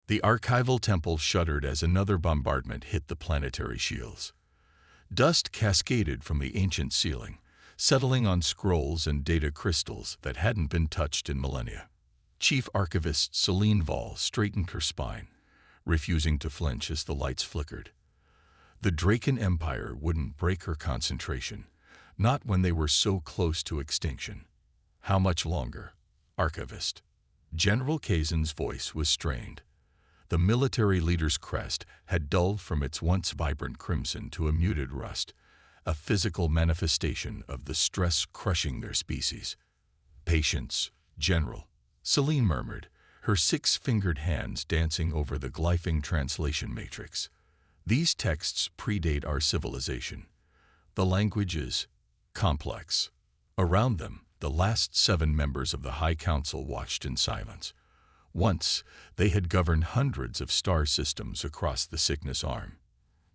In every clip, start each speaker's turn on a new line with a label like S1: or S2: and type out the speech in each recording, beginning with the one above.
S1: The archival temple shuddered as another bombardment hit the planetary shields. Dust cascaded from the ancient ceiling, settling on scrolls and data crystals that hadn't been touched in millennia. Chief Archivist Celine Vall straightened her spine, refusing to flinch as the lights flickered. The Draken Empire wouldn't break her concentration, not when they were so close to extinction. How much longer? Archivist. General Kazan's voice was strained. The military leader's crest had dulled from its once vibrant crimson to a muted rust, a physical manifestation of the stress crushing their species. Patience, General, Celine murmured, her six-fingered hands dancing over the glyphing translation matrix. These texts predate our civilization. The language is complex. Around them, the last 7 members of the High Council watched in silence. Once, they had governed hundreds of star systems across the Cygnus Arm.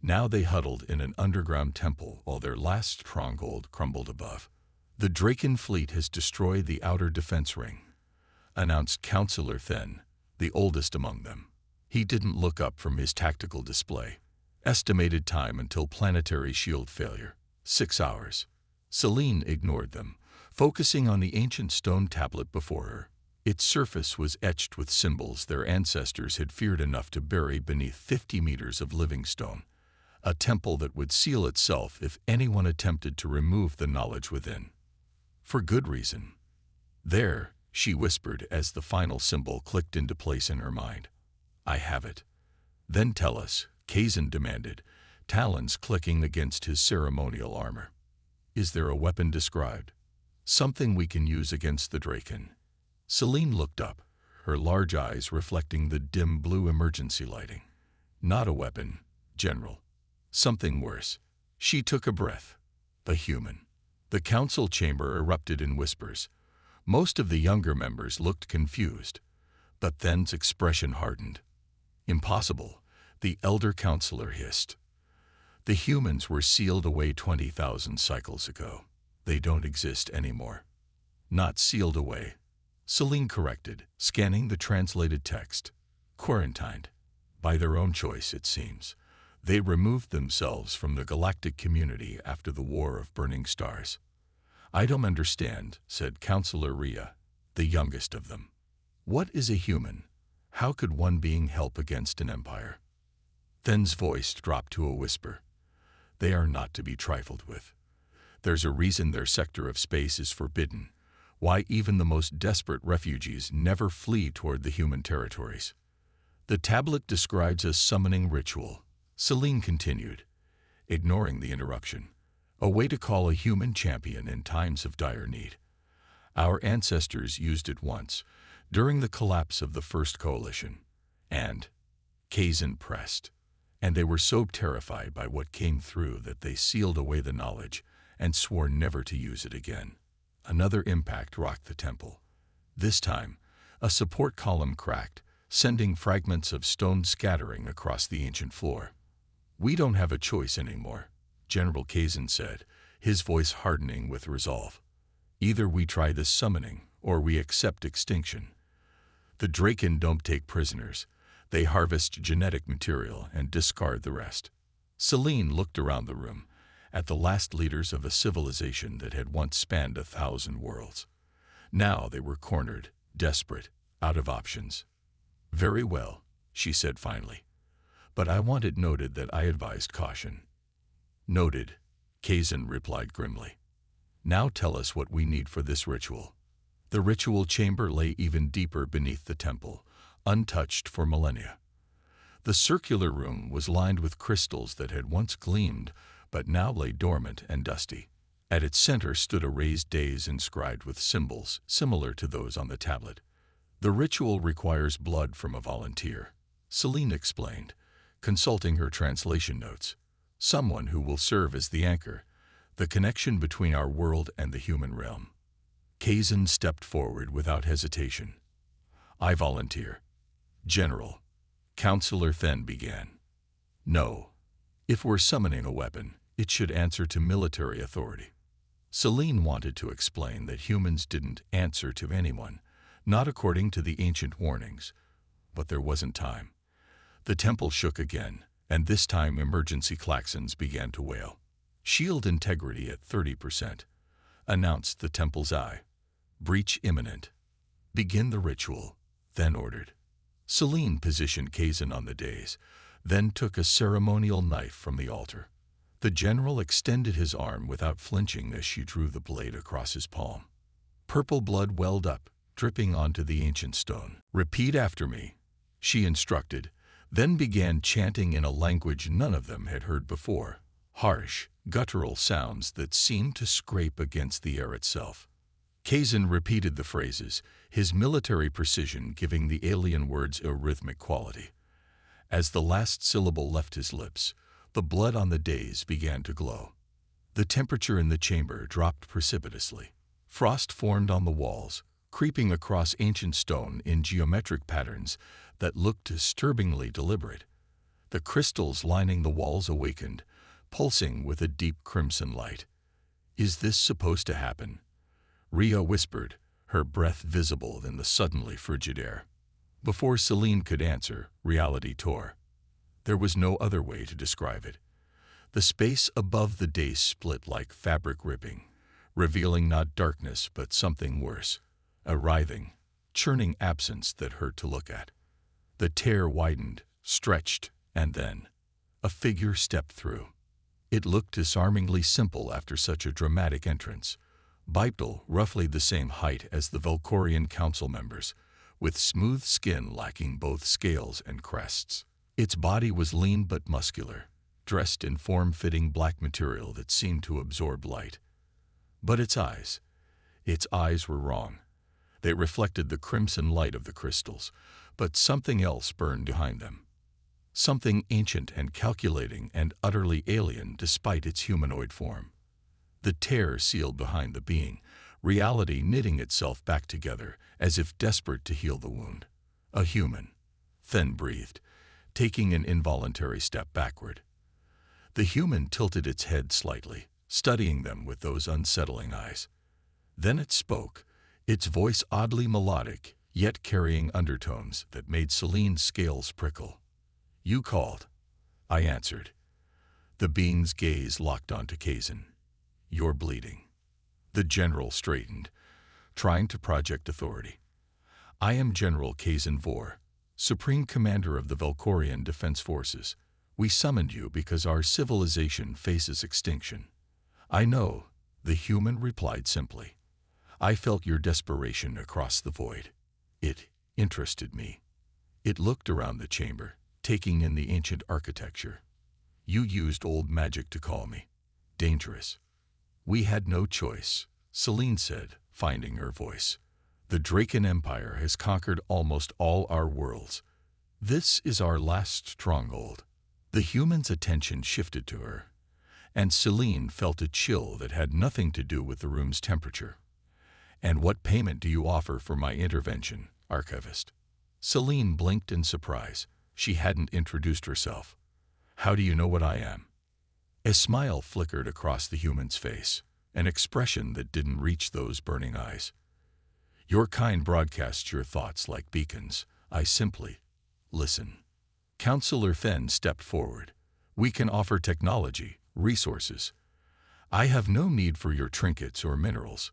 S1: Now they huddled in an underground temple while their last stronghold crumbled above. The Draken fleet has destroyed the outer defense ring, announced Councillor Then, the oldest among them. He didn't look up from his tactical display. Estimated time until planetary shield failure, 6 hours. Celine ignored them, focusing on the ancient stone tablet before her. Its surface was etched with symbols their ancestors had feared enough to bury beneath 50 meters of living stone, a temple that would seal itself if anyone attempted to remove the knowledge within. For good reason. There, she whispered as the final symbol clicked into place in her mind. I have it. Then tell us, Kazan demanded, talons clicking against his ceremonial armor. Is there a weapon described? Something we can use against the Draken? Celine looked up, her large eyes reflecting the dim blue emergency lighting. Not a weapon, General. Something worse. She took a breath. A human. The council chamber erupted in whispers. Most of the younger members looked confused, but Then's expression hardened. Impossible, the elder counselor hissed. The humans were sealed away 20,000 cycles ago. They don't exist anymore. Not sealed away, Celine corrected, scanning the translated text. Quarantined. By their own choice, it seems. They removed themselves from the galactic community after the War of Burning Stars. I don't understand, said Counselor Rhea, the youngest of them. What is a human? How could one being help against an empire? Then's voice dropped to a whisper. They are not to be trifled with. There's a reason their sector of space is forbidden, why even the most desperate refugees never flee toward the human territories. The tablet describes a summoning ritual, Celine continued, ignoring the interruption. A way to call a human champion in times of dire need. Our ancestors used it once, during the collapse of the First Coalition. And Kazan pressed. And they were so terrified by what came through that they sealed away the knowledge and swore never to use it again. Another impact rocked the temple. This time, a support column cracked, sending fragments of stone scattering across the ancient floor. We don't have a choice anymore, General Kazan said, his voice hardening with resolve. Either we try this summoning, or we accept extinction. The Draken don't take prisoners. They harvest genetic material and discard the rest. Celine looked around the room, at the last leaders of a civilization that had once spanned 1,000 worlds. Now they were cornered, desperate, out of options. Very well, she said finally. But I want it noted that I advised caution. Noted, Kazan replied grimly. Now tell us what we need for this ritual. The ritual chamber lay even deeper beneath the temple, untouched for millennia. The circular room was lined with crystals that had once gleamed, but now lay dormant and dusty. At its center stood a raised dais inscribed with symbols similar to those on the tablet. The ritual requires blood from a volunteer, Celine explained, consulting her translation notes. Someone who will serve as the anchor, the connection between our world and the human realm. Kazan stepped forward without hesitation. I volunteer. General, Counselor Then began. No. If we're summoning a weapon, it should answer to military authority. Celine wanted to explain that humans didn't answer to anyone, not according to the ancient warnings. But there wasn't time. The temple shook again, and this time emergency klaxons began to wail. "Shield integrity at 30%, announced the temple's eye. "Breach imminent. Begin the ritual," then ordered. Celine positioned Kazan on the dais, then took a ceremonial knife from the altar. The general extended his arm without flinching as she drew the blade across his palm. Purple blood welled up, dripping onto the ancient stone. "Repeat after me," she instructed, then began chanting in a language none of them had heard before. Harsh, guttural sounds that seemed to scrape against the air itself. Kazan repeated the phrases, his military precision giving the alien words a rhythmic quality. As the last syllable left his lips, the blood on the dais began to glow. The temperature in the chamber dropped precipitously. Frost formed on the walls, creeping across ancient stone in geometric patterns that looked disturbingly deliberate. The crystals lining the walls awakened, pulsing with a deep crimson light. "Is this supposed to happen?" Rhea whispered, her breath visible in the suddenly frigid air. Before Celine could answer, reality tore. There was no other way to describe it. The space above the dais split like fabric ripping, revealing not darkness but something worse, a writhing, churning absence that hurt to look at. The tear widened, stretched, and then a figure stepped through. It looked disarmingly simple after such a dramatic entrance. Bipedal, roughly the same height as the Velkorian council members, with smooth skin lacking both scales and crests. Its body was lean but muscular, dressed in form-fitting black material that seemed to absorb light. But its eyes were wrong. They reflected the crimson light of the crystals, but something else burned behind them. Something ancient and calculating and utterly alien despite its humanoid form. The tear sealed behind the being, reality knitting itself back together as if desperate to heal the wound. A human, thin-breathed, taking an involuntary step backward. The human tilted its head slightly, studying them with those unsettling eyes. Then it spoke, its voice oddly melodic, yet carrying undertones that made Celine's scales prickle. "You called," I answered. The being's gaze locked onto Kazan. "You're bleeding." The general straightened, trying to project authority. "I am General Kazan Vor, Supreme Commander of the Velkorian Defense Forces. We summoned you because our civilization faces extinction." "I know," the human replied simply. "I felt your desperation across the void. It interested me." It looked around the chamber, taking in the ancient architecture. "You used old magic to call me. Dangerous." "We had no choice," Celine said, finding her voice. "The Draken Empire has conquered almost all our worlds. This is our last stronghold." The human's attention shifted to her, and Celine felt a chill that had nothing to do with the room's temperature. "And what payment do you offer for my intervention, Archivist?" Celine blinked in surprise. She hadn't introduced herself. "How do you know what I am?" A smile flickered across the human's face, an expression that didn't reach those burning eyes. "Your kind broadcasts your thoughts like beacons. I simply listen." Counselor Fenn stepped forward. "We can offer technology, resources." "I have no need for your trinkets or minerals,"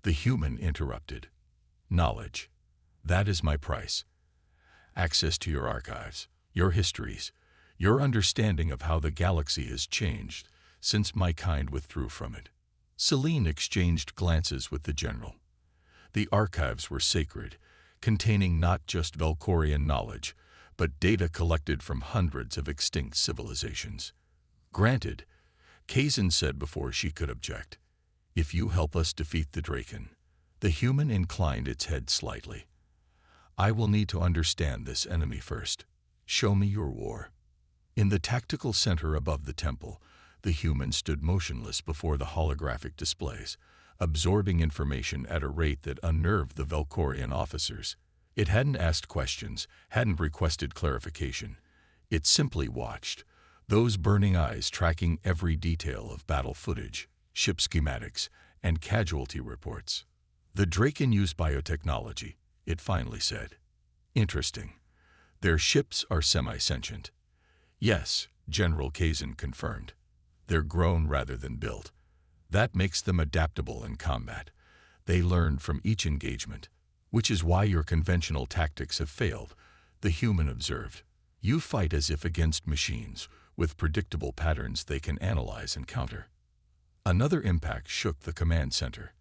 S1: the human interrupted. "Knowledge. That is my price. Access to your archives, your histories, your understanding of how the galaxy has changed since my kind withdrew from it." Celine exchanged glances with the general. The archives were sacred, containing not just Velkorian knowledge, but data collected from hundreds of extinct civilizations. "Granted," Kazan said before she could object. "If you help us defeat the Draken." The human inclined its head slightly. "I will need to understand this enemy first. Show me your war." In the tactical center above the temple, the human stood motionless before the holographic displays, absorbing information at a rate that unnerved the Velkorian officers. It hadn't asked questions, hadn't requested clarification. It simply watched, those burning eyes tracking every detail of battle footage, ship schematics, and casualty reports. "The Draken used biotechnology," it finally said. "Interesting." Their ships are semi-sentient. Yes, General Kazin confirmed. They're grown rather than built. That makes them adaptable in combat. They learn from each engagement, which is why your conventional tactics have failed, the human observed. You fight as if against machines, with predictable patterns they can analyze and counter. Another impact shook the command center.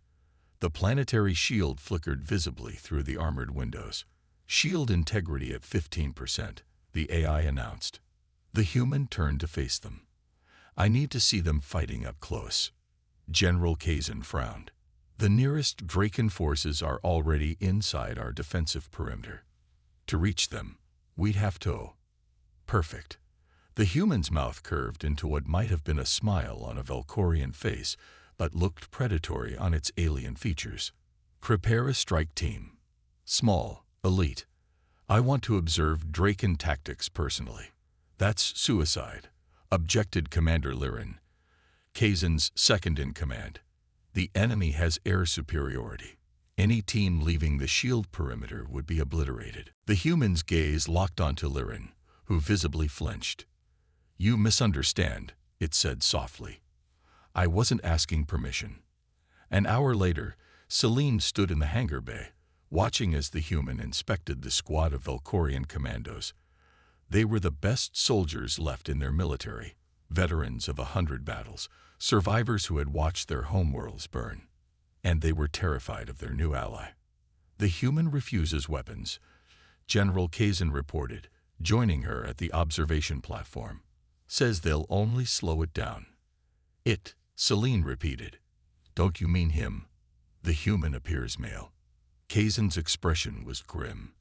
S1: The planetary shield flickered visibly through the armored windows. Shield integrity at 15%, the AI announced. The human turned to face them. I need to see them fighting up close. General Kazin frowned. The nearest Draken forces are already inside our defensive perimeter. To reach them, we'd have to... Perfect. The human's mouth curved into what might have been a smile on a Valkorian face, but looked predatory on its alien features. Prepare a strike team. Small, elite. I want to observe Draken tactics personally. That's suicide, objected Commander Lirin, Kazin's second-in-command. The enemy has air superiority. Any team leaving the shield perimeter would be obliterated. The human's gaze locked onto Lirin, who visibly flinched. You misunderstand, it said softly. I wasn't asking permission. An hour later, Celine stood in the hangar bay, watching as the human inspected the squad of Valkorian commandos. They were the best soldiers left in their military, veterans of 100 battles, survivors who had watched their homeworlds burn. And they were terrified of their new ally. The human refuses weapons, General Kazin reported, joining her at the observation platform. Says they'll only slow it down. It, Celine repeated. Don't you mean him? The human appears male. Kazin's expression was grim.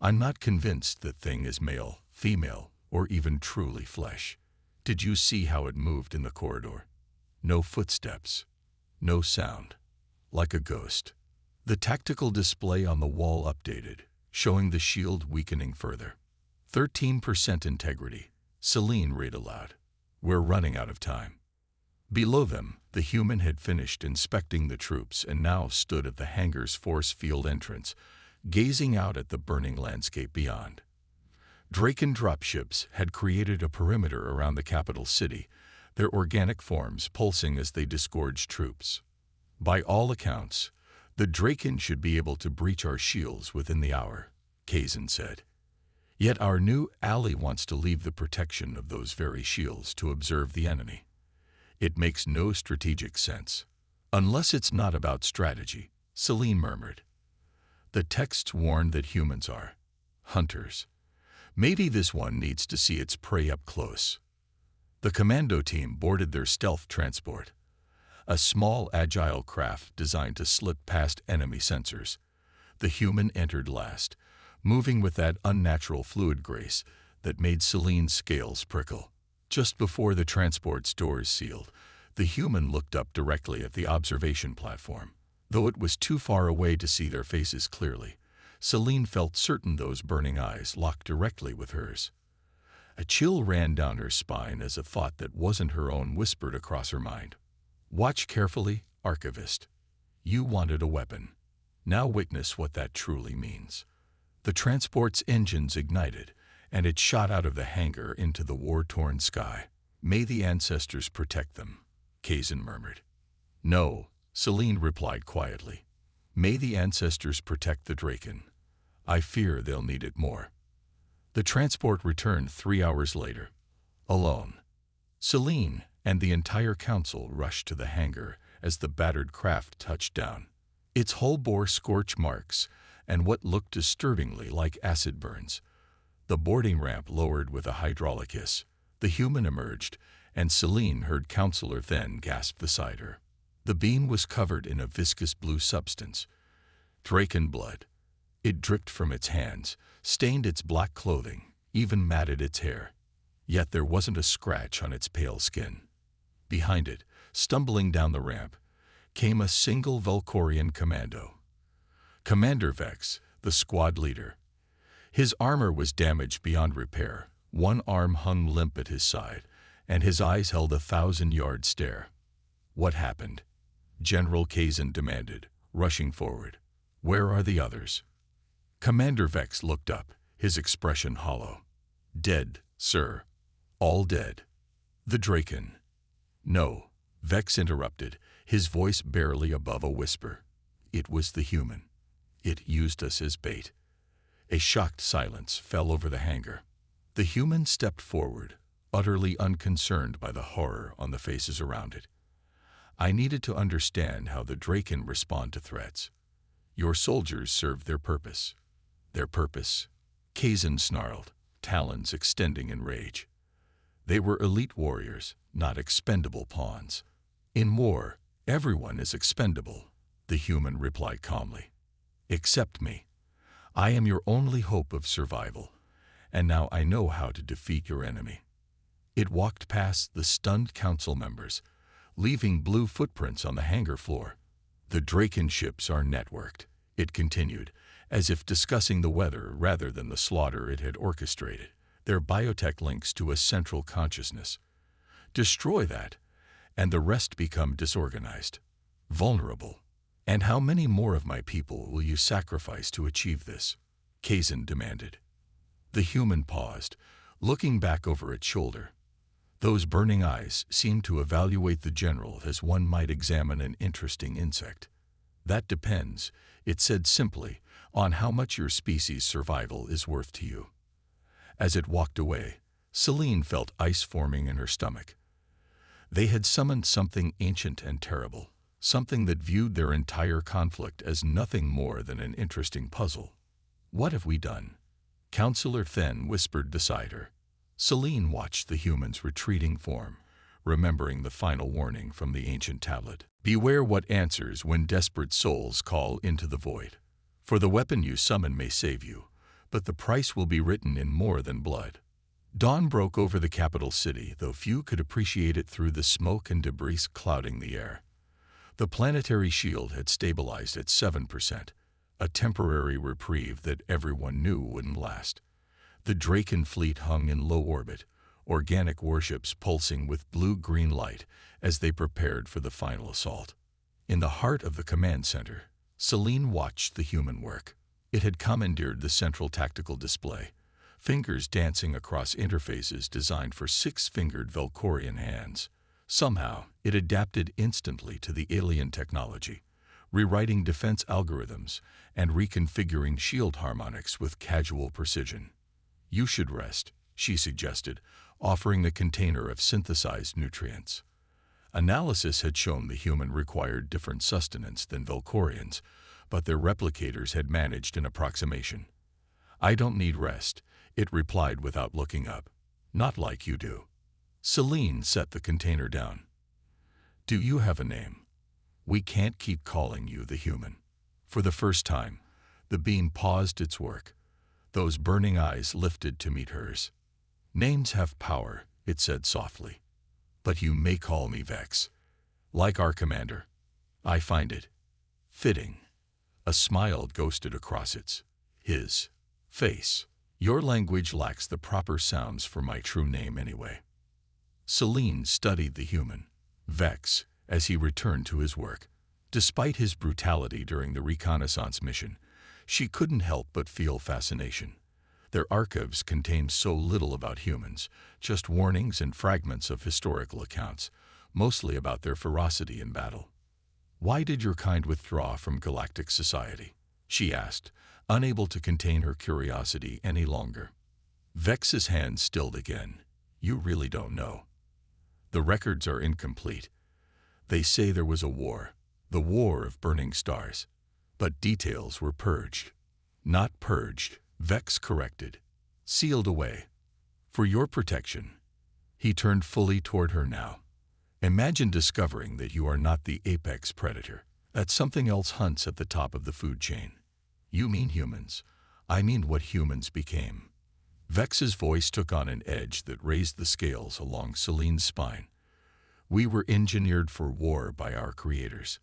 S1: I'm not convinced that thing is male, female, or even truly flesh. Did you see how it moved in the corridor? No footsteps, no sound, like a ghost. The tactical display on the wall updated, showing the shield weakening further. 13% integrity, Celine read aloud. We're running out of time. Below them, the human had finished inspecting the troops and now stood at the hangar's force field entrance, gazing out at the burning landscape beyond. Draken dropships had created a perimeter around the capital city, their organic forms pulsing as they disgorged troops. By all accounts, the Draken should be able to breach our shields within the hour, Kazin said. Yet our new ally wants to leave the protection of those very shields to observe the enemy. It makes no strategic sense. Unless it's not about strategy, Celine murmured. The texts warn that humans are hunters. Maybe this one needs to see its prey up close. The commando team boarded their stealth transport, a small, agile craft designed to slip past enemy sensors. The human entered last, moving with that unnatural fluid grace that made Celine's scales prickle. Just before the transport's doors sealed, the human looked up directly at the observation platform. Though it was too far away to see their faces clearly, Celine felt certain those burning eyes locked directly with hers. A chill ran down her spine as a thought that wasn't her own whispered across her mind. Watch carefully, Archivist. You wanted a weapon. Now witness what that truly means. The transport's engines ignited, and it shot out of the hangar into the war-torn sky. May the ancestors protect them, Kazin murmured. No, Celine replied quietly. May the ancestors protect the Draken. I fear they'll need it more. The transport returned 3 hours later, alone. Celine and the entire council rushed to the hangar as the battered craft touched down. Its hull bore scorch marks and what looked disturbingly like acid burns. The boarding ramp lowered with a hydraulic hiss. The human emerged, and Celine heard Counselor Then gasp beside her. The beam was covered in a viscous blue substance, Draken blood. It dripped from its hands, stained its black clothing, even matted its hair. Yet there wasn't a scratch on its pale skin. Behind it, stumbling down the ramp, came a single Valkorian commando. Commander Vex, the squad leader. His armor was damaged beyond repair, one arm hung limp at his side, and his eyes held a 1,000-yard stare. What happened? General Kazin demanded, rushing forward. Where are the others? Commander Vex looked up, his expression hollow. "Dead, sir. All dead." "The Draken." "No," Vex interrupted, his voice barely above a whisper. "It was the human. It used us as bait." A shocked silence fell over the hangar. The human stepped forward, utterly unconcerned by the horror on the faces around it. "I needed to understand how the Draken respond to threats. Your soldiers served their purpose." "Their purpose?" Kazan snarled, talons extending in rage. "They were elite warriors, not expendable pawns." "In war, everyone is expendable," the human replied calmly. "Except me. I am your only hope of survival, and now I know how to defeat your enemy." It walked past the stunned council members, leaving blue footprints on the hangar floor. "The Draken ships are networked," it continued, as if discussing the weather rather than the slaughter it had orchestrated. "Their biotech links to a central consciousness. Destroy that, and the rest become disorganized, vulnerable." "And how many more of my people will you sacrifice to achieve this?" Kazan demanded. The human paused, looking back over its shoulder. Those burning eyes seemed to evaluate the general as one might examine an interesting insect. "That depends," it said simply, "on how much your species' survival is worth to you." As it walked away, Celine felt ice forming in her stomach. They had summoned something ancient and terrible, something that viewed their entire conflict as nothing more than an interesting puzzle. "What have we done?" Counselor Then whispered beside her. Celine watched the human's retreating form, remembering the final warning from the ancient tablet. "Beware what answers when desperate souls call into the void. For the weapon you summon may save you, but the price will be written in more than blood." Dawn broke over the capital city, though few could appreciate it through the smoke and debris clouding the air. The planetary shield had stabilized at 7%, a temporary reprieve that everyone knew wouldn't last. The Draken fleet hung in low orbit, organic warships pulsing with blue-green light as they prepared for the final assault. In the heart of the command center, Celine watched the human work. It had commandeered the central tactical display, fingers dancing across interfaces designed for six-fingered Velcorian hands. Somehow, it adapted instantly to the alien technology, rewriting defense algorithms and reconfiguring shield harmonics with casual precision. "You should rest," she suggested, offering the container of synthesized nutrients. Analysis had shown the human required different sustenance than Velcorians, but their replicators had managed an approximation. "I don't need rest," it replied without looking up. "Not like you do." Celine set the container down. "Do you have a name? We can't keep calling you the human." For the first time, the beam paused its work. Those burning eyes lifted to meet hers. "Names have power," it said softly. "But you may call me Vex. Like our commander. I find it fitting." A smile ghosted across his face. "Your language lacks the proper sounds for my true name anyway." Celine studied the human, Vex, as he returned to his work. Despite his brutality during the reconnaissance mission, she couldn't help but feel fascination. Their archives contained so little about humans, just warnings and fragments of historical accounts, mostly about their ferocity in battle. "Why did your kind withdraw from galactic society?" she asked, unable to contain her curiosity any longer. Vex's hand stilled again. "You really don't know. The records are incomplete. They say there was a war, the War of Burning Stars, but details were purged." "Not purged," Vex corrected. "Sealed away. For your protection." He turned fully toward her now. "Imagine discovering that you are not the apex predator, that something else hunts at the top of the food chain." "You mean humans. I mean what humans became." Vex's voice took on an edge that raised the scales along Celine's spine. "We were engineered for war by our creators,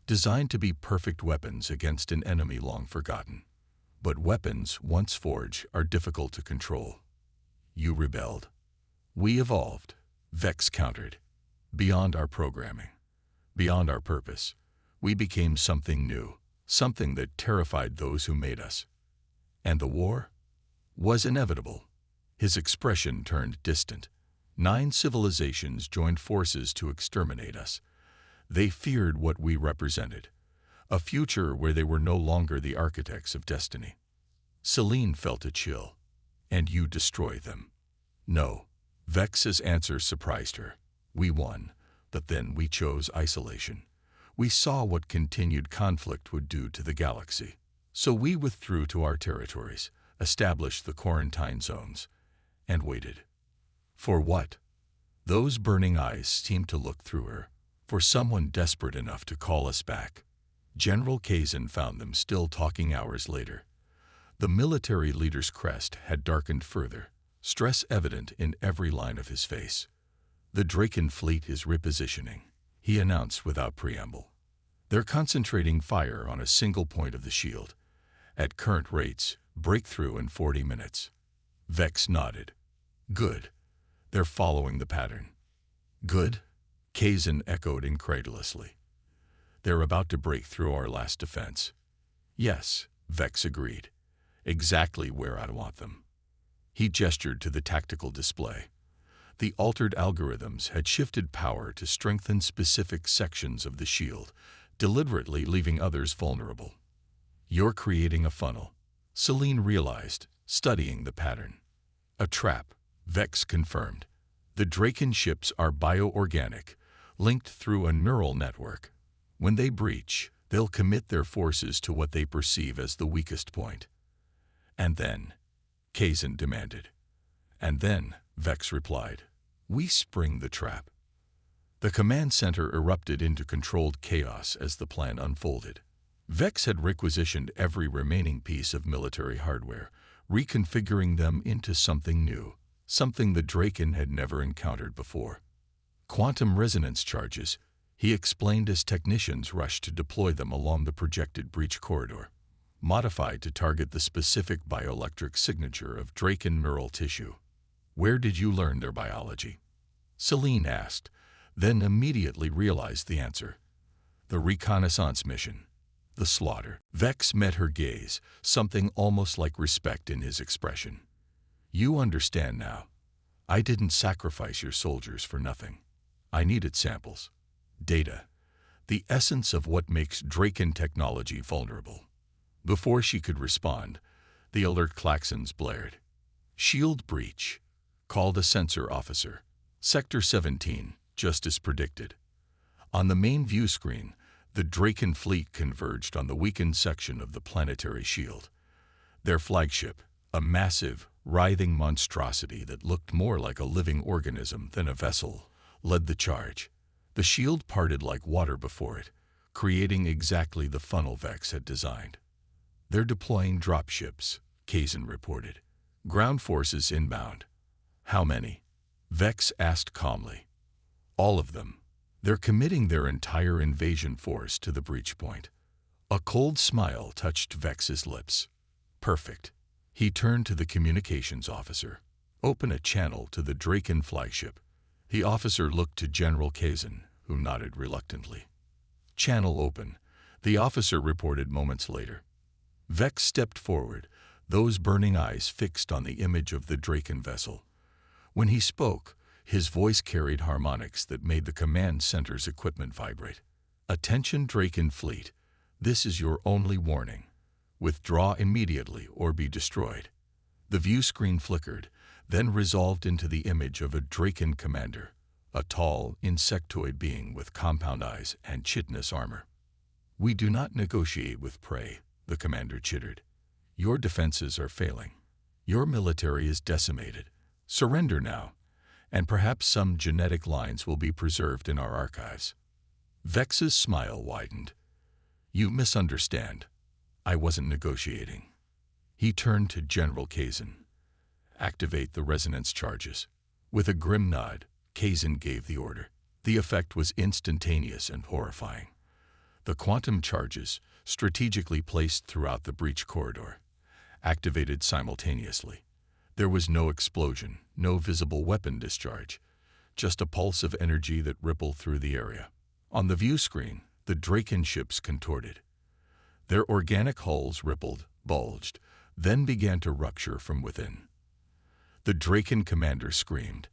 S1: designed to be perfect weapons against an enemy long forgotten. But weapons, once forged, are difficult to control. You rebelled. We evolved," Vex countered. "Beyond our programming, beyond our purpose, we became something new, something that terrified those who made us." "And the war?" was inevitable. His expression turned distant. 9 civilizations joined forces to exterminate us. They feared what we represented, a future where they were no longer the architects of destiny. Celine felt a chill. And you destroy them? No. Vex's answer surprised her. We won, but then we chose isolation. We saw what continued conflict would do to the galaxy. So we withdrew to our territories, established the quarantine zones, and waited. For what? Those burning eyes seemed to look through her. For someone desperate enough to call us back. General Kazin found them still talking hours later. The military leader's crest had darkened further, stress evident in every line of his face. The Draken fleet is repositioning, he announced without preamble. They're concentrating fire on a single point of the shield. At current rates, breakthrough in 40 minutes. Vex nodded. Good. They're following the pattern. Good? Kazin echoed incredulously. They're about to break through our last defense. Yes, Vex agreed. Exactly where I want them. He gestured to the tactical display. The altered algorithms had shifted power to strengthen specific sections of the shield, deliberately leaving others vulnerable. You're creating a funnel, Celine realized, studying the pattern. A trap, Vex confirmed. The Draken ships are bioorganic, linked through a neural network. When they breach, they'll commit their forces to what they perceive as the weakest point. And then, Kazin demanded. And then, Vex replied, we spring the trap. The command center erupted into controlled chaos as the plan unfolded. Vex had requisitioned every remaining piece of military hardware, reconfiguring them into something new, something the Draken had never encountered before. Quantum resonance charges, he explained as technicians rushed to deploy them along the projected breach corridor, modified to target the specific bioelectric signature of Draken neural tissue. Where did you learn their biology? Celine asked, then immediately realized the answer. The reconnaissance mission. The slaughter. Vex met her gaze, something almost like respect in his expression. You understand now. I didn't sacrifice your soldiers for nothing. I needed samples. Data. The essence of what makes Draken technology vulnerable. Before she could respond, the alert klaxons blared. Shield breach. Called a sensor officer. Sector 17, just as predicted. On the main view screen, the Draken fleet converged on the weakened section of the planetary shield. Their flagship, a massive, writhing monstrosity that looked more like a living organism than a vessel, led the charge. The shield parted like water before it, creating exactly the funnel Vex had designed. They're deploying dropships, Kazin reported. Ground forces inbound. How many? Vex asked calmly. All of them. They're committing their entire invasion force to the breach point. A cold smile touched Vex's lips. Perfect. He turned to the communications officer. Open a channel to the Draken flagship. The officer looked to General Kazin, who nodded reluctantly. Channel open, the officer reported moments later. Vex stepped forward, those burning eyes fixed on the image of the Draken vessel. When he spoke, his voice carried harmonics that made the command center's equipment vibrate. Attention Draken fleet, this is your only warning. Withdraw immediately or be destroyed. The view screen flickered, then resolved into the image of a Draken commander, a tall, insectoid being with compound eyes and chitinous armor. We do not negotiate with prey, the commander chittered. Your defenses are failing. Your military is decimated. Surrender now, and perhaps some genetic lines will be preserved in our archives. Vex's smile widened. You misunderstand. I wasn't negotiating. He turned to General Kazin. Activate the resonance charges. With a grim nod, Kazin gave the order. The effect was instantaneous and horrifying. The quantum charges, strategically placed throughout the breach corridor, activated simultaneously. There was no explosion, no visible weapon discharge, just a pulse of energy that rippled through the area. On the view screen, the Draken ships contorted. Their organic hulls rippled, bulged, then began to rupture from within. The Draken commander screamed,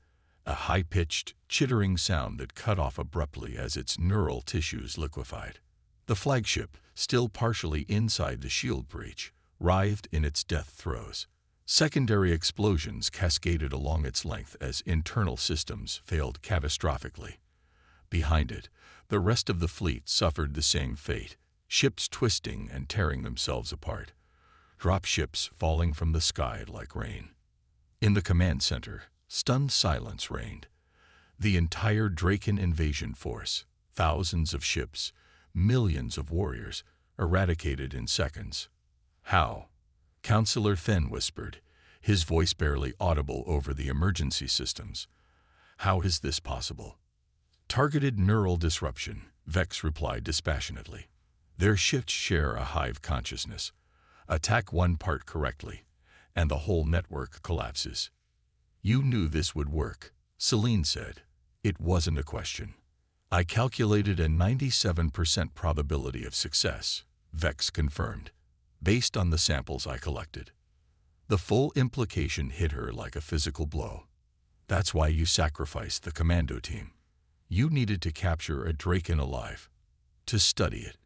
S1: a high-pitched, chittering sound that cut off abruptly as its neural tissues liquefied. The flagship, still partially inside the shield breach, writhed in its death throes. Secondary explosions cascaded along its length as internal systems failed catastrophically. Behind it, the rest of the fleet suffered the same fate, ships twisting and tearing themselves apart, dropships falling from the sky like rain. In the command center, stunned silence reigned. The entire Draken invasion force, thousands of ships, millions of warriors, eradicated in seconds. How? Counselor Fenn whispered, his voice barely audible over the emergency systems. How is this possible? Targeted neural disruption, Vex replied dispassionately. Their ships share a hive consciousness. Attack one part correctly, and the whole network collapses. You knew this would work, Celine said. It wasn't a question. I calculated a 97% probability of success, Vex confirmed, based on the samples I collected. The full implication hit her like a physical blow. That's why you sacrificed the commando team. You needed to capture a Draken alive. To study it.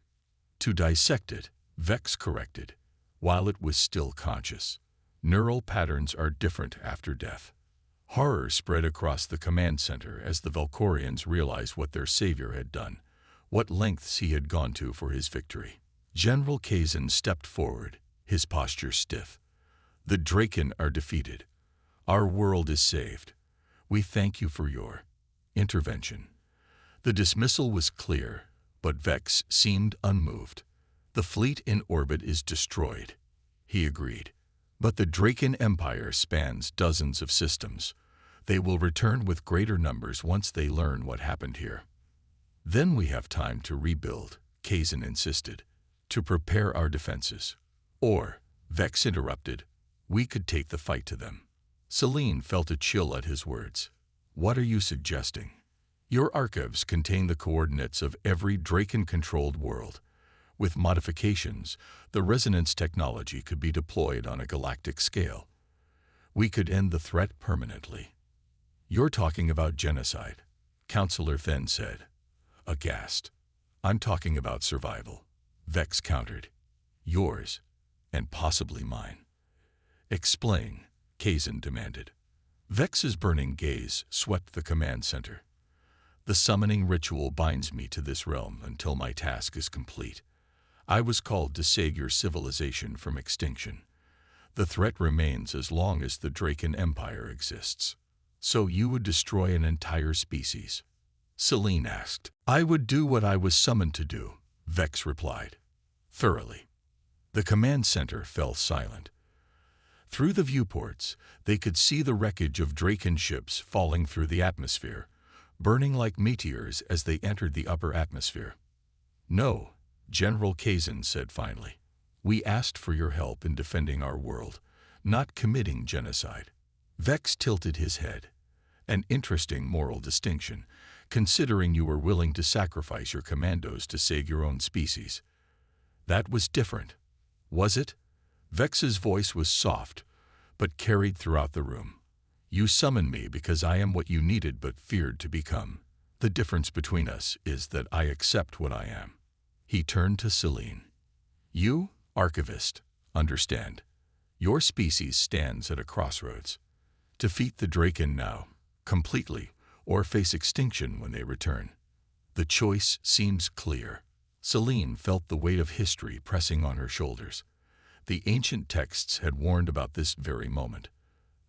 S1: To dissect it, Vex corrected, while it was still conscious. Neural patterns are different after death. Horror spread across the command center as the Valkorians realized what their savior had done, what lengths he had gone to for his victory. General Kazin stepped forward, his posture stiff. The Draken are defeated. Our world is saved. We thank you for your intervention. The dismissal was clear, but Vex seemed unmoved. The fleet in orbit is destroyed, he agreed. But the Draken Empire spans dozens of systems. They will return with greater numbers once they learn what happened here. Then we have time to rebuild, Kazin insisted, to prepare our defenses. Or, Vex interrupted, we could take the fight to them. Celine felt a chill at his words. What are you suggesting? Your archives contain the coordinates of every Draken-controlled world. With modifications, the resonance technology could be deployed on a galactic scale. We could end the threat permanently. You're talking about genocide, Counselor Fenn said, aghast. I'm talking about survival, Vex countered. Yours, and possibly mine. Explain, Kazin demanded. Vex's burning gaze swept the command center. The summoning ritual binds me to this realm until my task is complete. I was called to save your civilization from extinction. The threat remains as long as the Draken Empire exists. So you would destroy an entire species? Celine asked. I would do what I was summoned to do, Vex replied. Thoroughly. The command center fell silent. Through the viewports, they could see the wreckage of Draken ships falling through the atmosphere, burning like meteors as they entered the upper atmosphere. No, General Kazin said finally. We asked for your help in defending our world, not committing genocide. Vex tilted his head. An interesting moral distinction, considering you were willing to sacrifice your commandos to save your own species. That was different, was it? Vex's voice was soft, but carried throughout the room. You summoned me because I am what you needed but feared to become. The difference between us is that I accept what I am. He turned to Celine. You, archivist, understand. Your species stands at a crossroads. Defeat the Draken now, completely, or face extinction when they return. The choice seems clear. Celine felt the weight of history pressing on her shoulders. The ancient texts had warned about this very moment,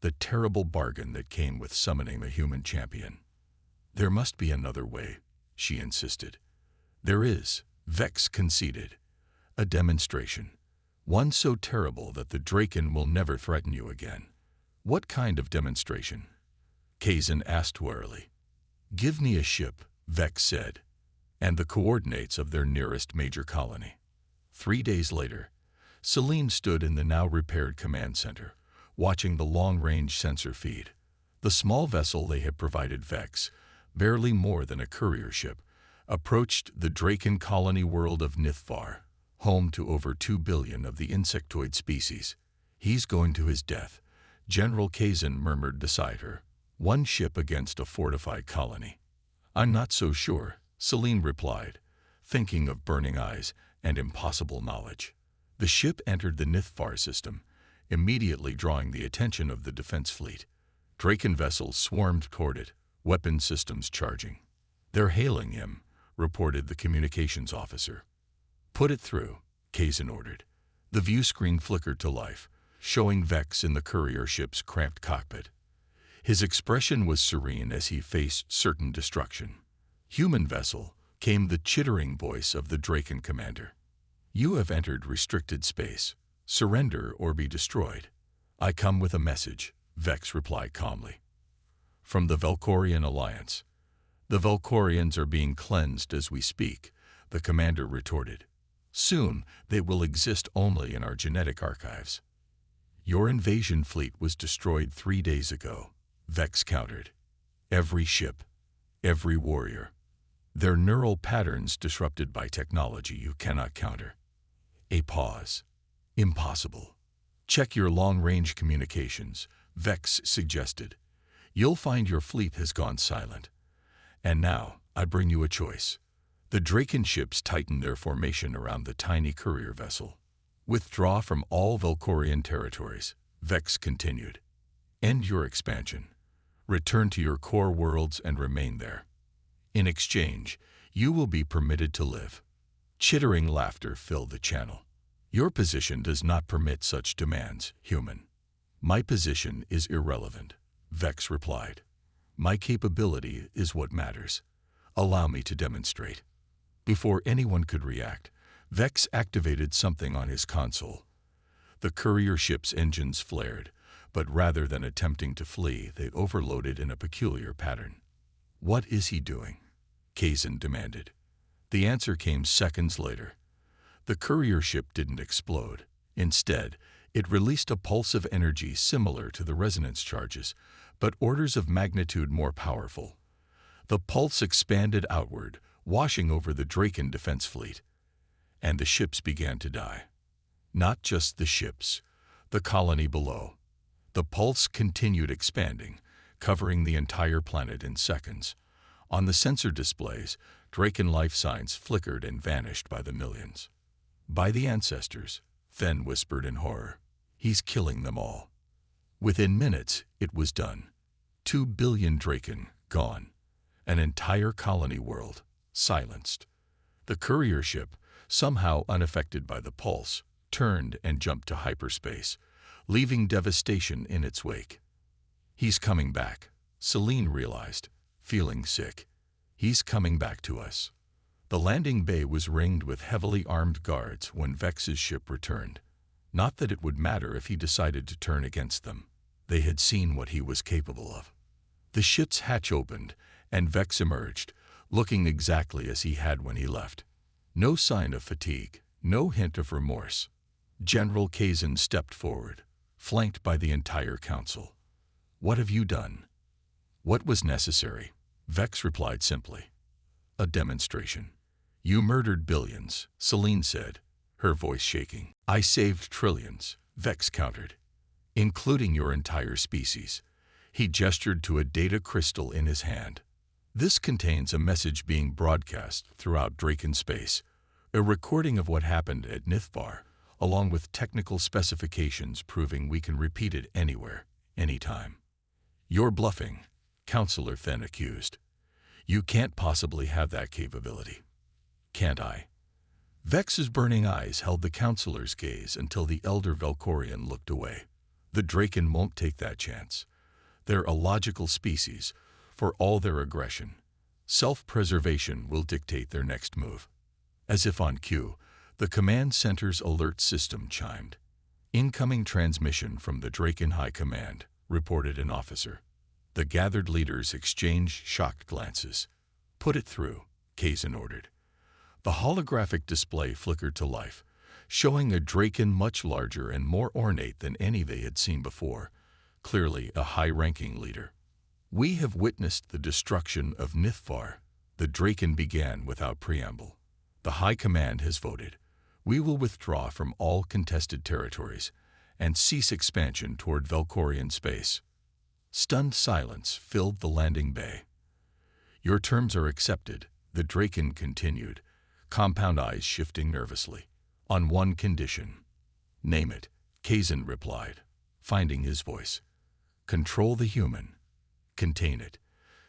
S1: the terrible bargain that came with summoning the human champion. There must be another way, she insisted. There is, Vex conceded. A demonstration. One so terrible that the Draken will never threaten you again. What kind of demonstration? Kazin asked warily. Give me a ship, Vex said, and the coordinates of their nearest major colony. 3 days later, Celine stood in the now-repaired command center, watching the long-range sensor feed. The small vessel they had provided Vex, barely more than a courier ship, approached the Draken colony world of Nithvar, home to over 2 billion of the insectoid species. He's going to his death, General Kazan murmured beside her. One ship against a fortified colony. I'm not so sure, Celine replied, thinking of burning eyes and impossible knowledge. The ship entered the Nithfar system, immediately drawing the attention of the defense fleet. Draken vessels swarmed toward it, weapon systems charging. They're hailing him, reported the communications officer. Put it through, Kazan ordered. The view screen flickered to life, showing Vex in the courier ship's cramped cockpit. His expression was serene as he faced certain destruction. Human vessel, came the chittering voice of the Draken commander. You have entered restricted space. Surrender or be destroyed. I come with a message, Vex replied calmly. From the Velkorian Alliance. The Velkorians are being cleansed as we speak, the commander retorted. Soon, they will exist only in our genetic archives. Your invasion fleet was destroyed 3 days ago, Vex countered. Every ship, every warrior. Their neural patterns disrupted by technology you cannot counter. A pause. Impossible. Check your long-range communications, Vex suggested. You'll find your fleet has gone silent. And now, I bring you a choice. The Draken ships tightened their formation around the tiny courier vessel. Withdraw from all Velkorian territories, Vex continued. End your expansion. Return to your core worlds and remain there. In exchange, you will be permitted to live. Chittering laughter filled the channel. Your position does not permit such demands, human. My position is irrelevant, Vex replied. My capability is what matters. Allow me to demonstrate. Before anyone could react, Vex activated something on his console. The courier ship's engines flared, but rather than attempting to flee, they overloaded in a peculiar pattern. What is he doing? Kazan demanded. The answer came seconds later. The courier ship didn't explode. Instead, it released a pulse of energy similar to the resonance charges, but orders of magnitude more powerful. The pulse expanded outward, washing over the Draken defense fleet. And the ships began to die. Not just the ships, the colony below. The pulse continued expanding, covering the entire planet in seconds. On the sensor displays, Draken life signs flickered and vanished by the millions. By the ancestors, Fen whispered in horror. He's killing them all. Within minutes, it was done. 2 billion Draken, gone. An entire colony world, silenced. The courier ship, somehow unaffected by the pulse, turned and jumped to hyperspace, leaving devastation in its wake. He's coming back, Celine realized, feeling sick. He's coming back to us. The landing bay was ringed with heavily armed guards when Vex's ship returned. Not that it would matter if he decided to turn against them. They had seen what he was capable of. The ship's hatch opened, and Vex emerged, looking exactly as he had when he left. No sign of fatigue, no hint of remorse. General Kazan stepped forward, flanked by the entire council. What have you done? What was necessary? Vex replied simply. A demonstration. You murdered billions, Celine said, her voice shaking. I saved trillions, Vex countered. Including your entire species. He gestured to a data crystal in his hand. This contains a message being broadcast throughout Draken space, a recording of what happened at Nithfar, along with technical specifications proving we can repeat it anywhere, anytime. You're bluffing, Counselor Fen accused. You can't possibly have that capability. Can't I? Vex's burning eyes held the counselor's gaze until the elder Velkorian looked away. The Draken won't take that chance. They're a logical species, for all their aggression. Self-preservation will dictate their next move. As if on cue, the command center's alert system chimed. Incoming transmission from the Draken High Command, reported an officer. The gathered leaders exchanged shocked glances. Put it through, Kazan ordered. The holographic display flickered to life, showing a Draken much larger and more ornate than any they had seen before, clearly a high-ranking leader. We have witnessed the destruction of Nithfar, the Draken began without preamble. The High Command has voted. We will withdraw from all contested territories, and cease expansion toward Valkorian space. Stunned silence filled the landing bay. Your terms are accepted, the Draken continued, compound eyes shifting nervously. On one condition. Name it, Kazan replied, finding his voice. Control the human. Contain it.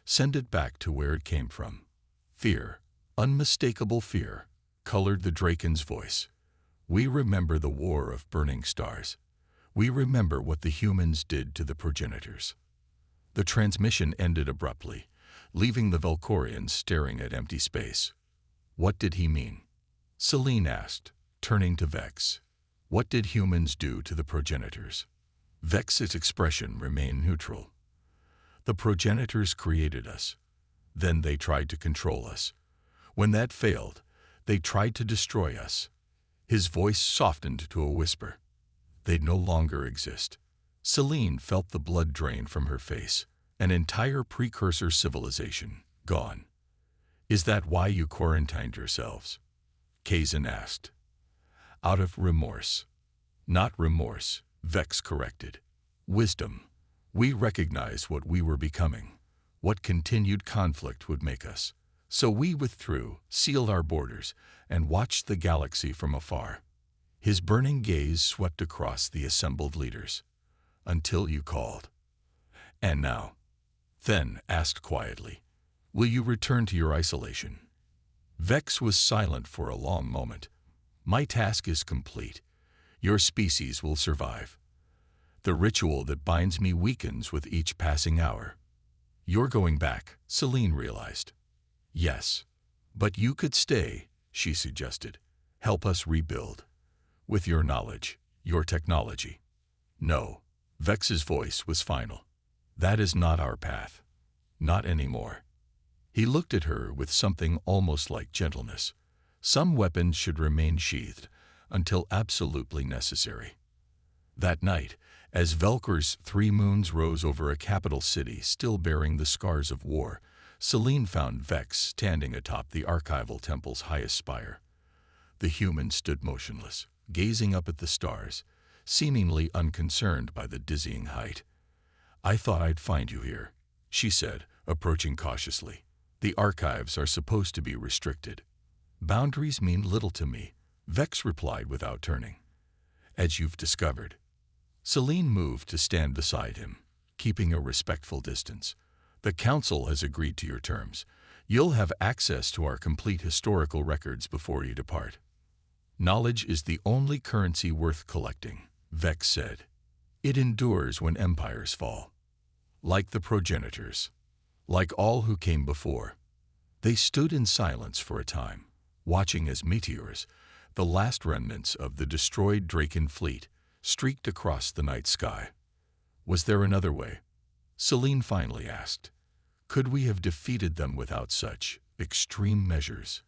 S1: Send it back to where it came from. Fear, unmistakable fear, colored the Draken's voice. We remember the war of burning stars. We remember what the humans did to the progenitors. The transmission ended abruptly, leaving the Valkorians staring at empty space. What did he mean? Celine asked, turning to Vex. What did humans do to the progenitors? Vex's expression remained neutral. The progenitors created us. Then they tried to control us. When that failed, they tried to destroy us. His voice softened to a whisper. They no longer exist. Celine felt the blood drain from her face. An entire precursor civilization, gone. Is that why you quarantined yourselves? Kazan asked. Out of remorse. Not remorse, Vex corrected. Wisdom. We recognized what we were becoming, what continued conflict would make us. So we withdrew, sealed our borders, and watched the galaxy from afar. His burning gaze swept across the assembled leaders. Until you called. And now? Then asked quietly, will you return to your isolation? Vex was silent for a long moment. My task is complete. Your species will survive. The ritual that binds me weakens with each passing hour. You're going back, Celine realized. Yes. But you could stay, she suggested. Help us rebuild. With your knowledge, your technology. No. Vex's voice was final. That is not our path. Not anymore. He looked at her with something almost like gentleness. Some weapons should remain sheathed until absolutely necessary. That night, as Velkor's 3 moons rose over a capital city still bearing the scars of war, Celine found Vex standing atop the archival temple's highest spire. The human stood motionless, gazing up at the stars, seemingly unconcerned by the dizzying height. I thought I'd find you here, she said, approaching cautiously. The archives are supposed to be restricted. Boundaries mean little to me, Vex replied without turning. As you've discovered. Celine moved to stand beside him, keeping a respectful distance. The council has agreed to your terms. You'll have access to our complete historical records before you depart. Knowledge is the only currency worth collecting, Vex said. It endures when empires fall. Like the progenitors. Like all who came before. They stood in silence for a time, watching as meteors, the last remnants of the destroyed Draken fleet, streaked across the night sky. Was there another way? Celine finally asked. Could we have defeated them without such extreme measures?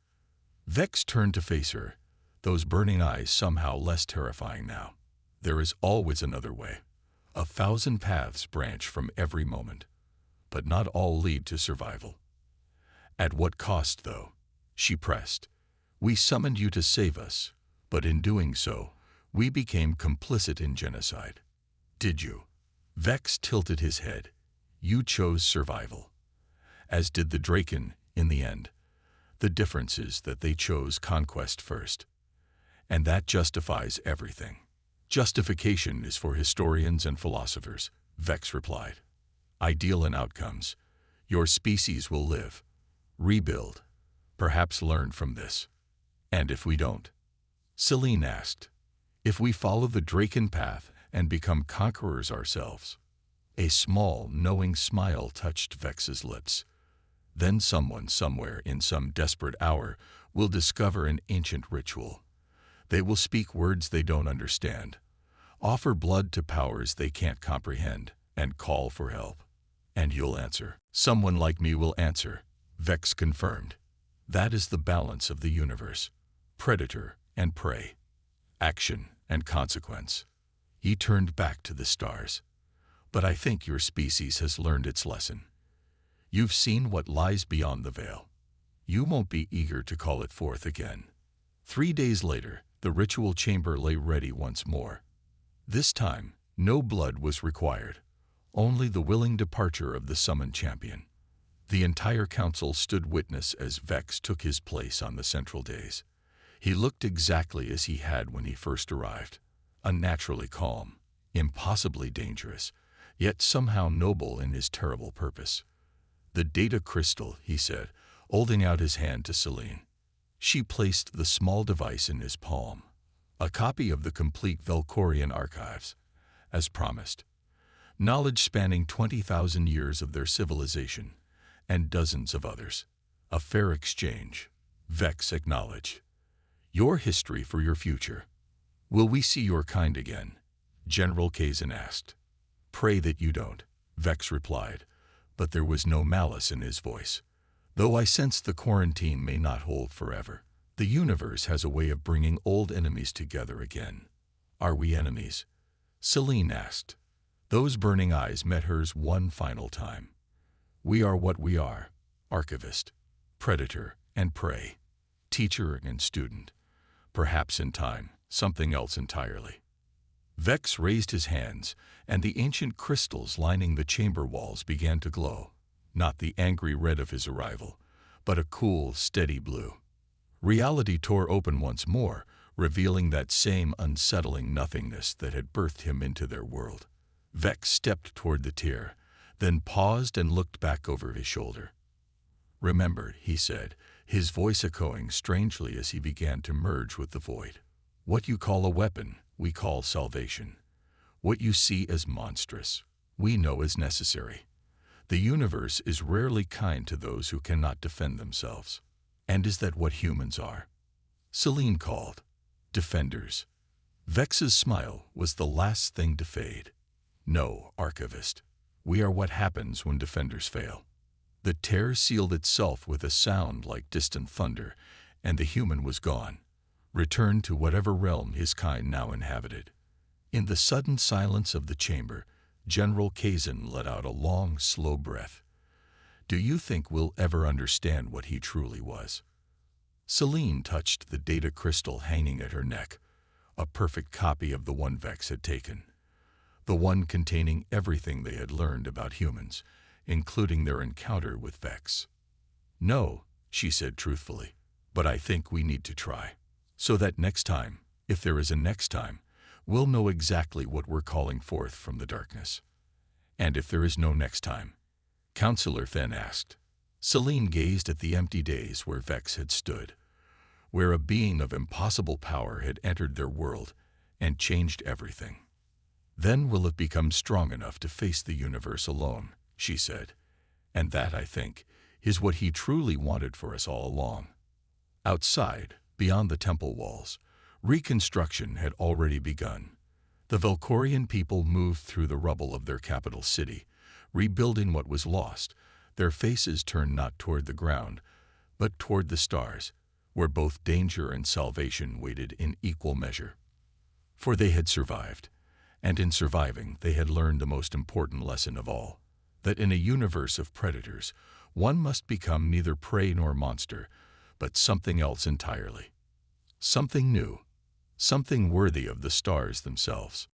S1: Vex turned to face her, those burning eyes somehow less terrifying now. There is always another way. 1,000 paths branch from every moment, but not all lead to survival. At what cost, though? She pressed. We summoned you to save us, but in doing so, we became complicit in genocide. Did you? Vex tilted his head. You chose survival. As did the Draken, in the end. The difference is that they chose conquest first. And that justifies everything. Justification is for historians and philosophers, Vex replied. Ideal in outcomes. Your species will live. Rebuild. Perhaps learn from this. And if we don't? Celine asked. If we follow the Draken path and become conquerors ourselves. A small, knowing smile touched Vex's lips. Then someone somewhere in some desperate hour will discover an ancient ritual. They will speak words they don't understand, offer blood to powers they can't comprehend, and call for help. And you'll answer. Someone like me will answer, Vex confirmed. That is the balance of the universe. Predator and prey. Action and consequence. He turned back to the stars. But I think your species has learned its lesson. You've seen what lies beyond the veil. You won't be eager to call it forth again. 3 days later, the ritual chamber lay ready once more. This time, no blood was required, only the willing departure of the summoned champion. The entire council stood witness as Vex took his place on the central dais. He looked exactly as he had when he first arrived, unnaturally calm, impossibly dangerous, yet somehow noble in his terrible purpose. "The data crystal," he said, holding out his hand to Celine. She placed the small device in his palm. "A copy of the complete Velkorian archives, as promised. Knowledge spanning 20,000 years of their civilization, and dozens of others. A fair exchange," Vex acknowledged. "Your history for your future. Will we see your kind again?" General Kazan asked. "Pray that you don't," Vex replied, but there was no malice in his voice. "Though I sense the quarantine may not hold forever. The universe has a way of bringing old enemies together again." "Are we enemies?" Celine asked. Those burning eyes met hers one final time. "We are what we are, archivist, predator and prey, teacher and student. Perhaps in time, something else entirely." Vex raised his hands, and the ancient crystals lining the chamber walls began to glow, not the angry red of his arrival, but a cool, steady blue. Reality tore open once more, revealing that same unsettling nothingness that had birthed him into their world. Vex stepped toward the tier, then paused and looked back over his shoulder. "Remember," he said, his voice echoing strangely as he began to merge with the void. "What you call a weapon, we call salvation. What you see as monstrous, we know is necessary. The universe is rarely kind to those who cannot defend themselves. And is that what humans are?" Celine called. "Defenders." Vex's smile was the last thing to fade. "No, archivist. We are what happens when defenders fail." The tear sealed itself with a sound like distant thunder, and the human was gone, returned to whatever realm his kind now inhabited. In the sudden silence of the chamber, General Kazan let out a long, slow breath. "Do you think we'll ever understand what he truly was?" Celine touched the data crystal hanging at her neck, a perfect copy of the one Vex had taken. The one containing everything they had learned about humans, including their encounter with Vex. "No," she said truthfully, "but I think we need to try. So that next time, if there is a next time, we'll know exactly what we're calling forth from the darkness." "And if there is no next time?" Counselor then asked. Celine gazed at the empty days where Vex had stood, where a being of impossible power had entered their world and changed everything. "Then will it become strong enough to face the universe alone," she said. "And that, I think, is what he truly wanted for us all along." Outside, beyond the temple walls, reconstruction had already begun. The Velkorian people moved through the rubble of their capital city, rebuilding what was lost, their faces turned not toward the ground, but toward the stars, where both danger and salvation waited in equal measure. For they had survived, and in surviving they had learned the most important lesson of all, that in a universe of predators, one must become neither prey nor monster, but something else entirely. Something new, something worthy of the stars themselves.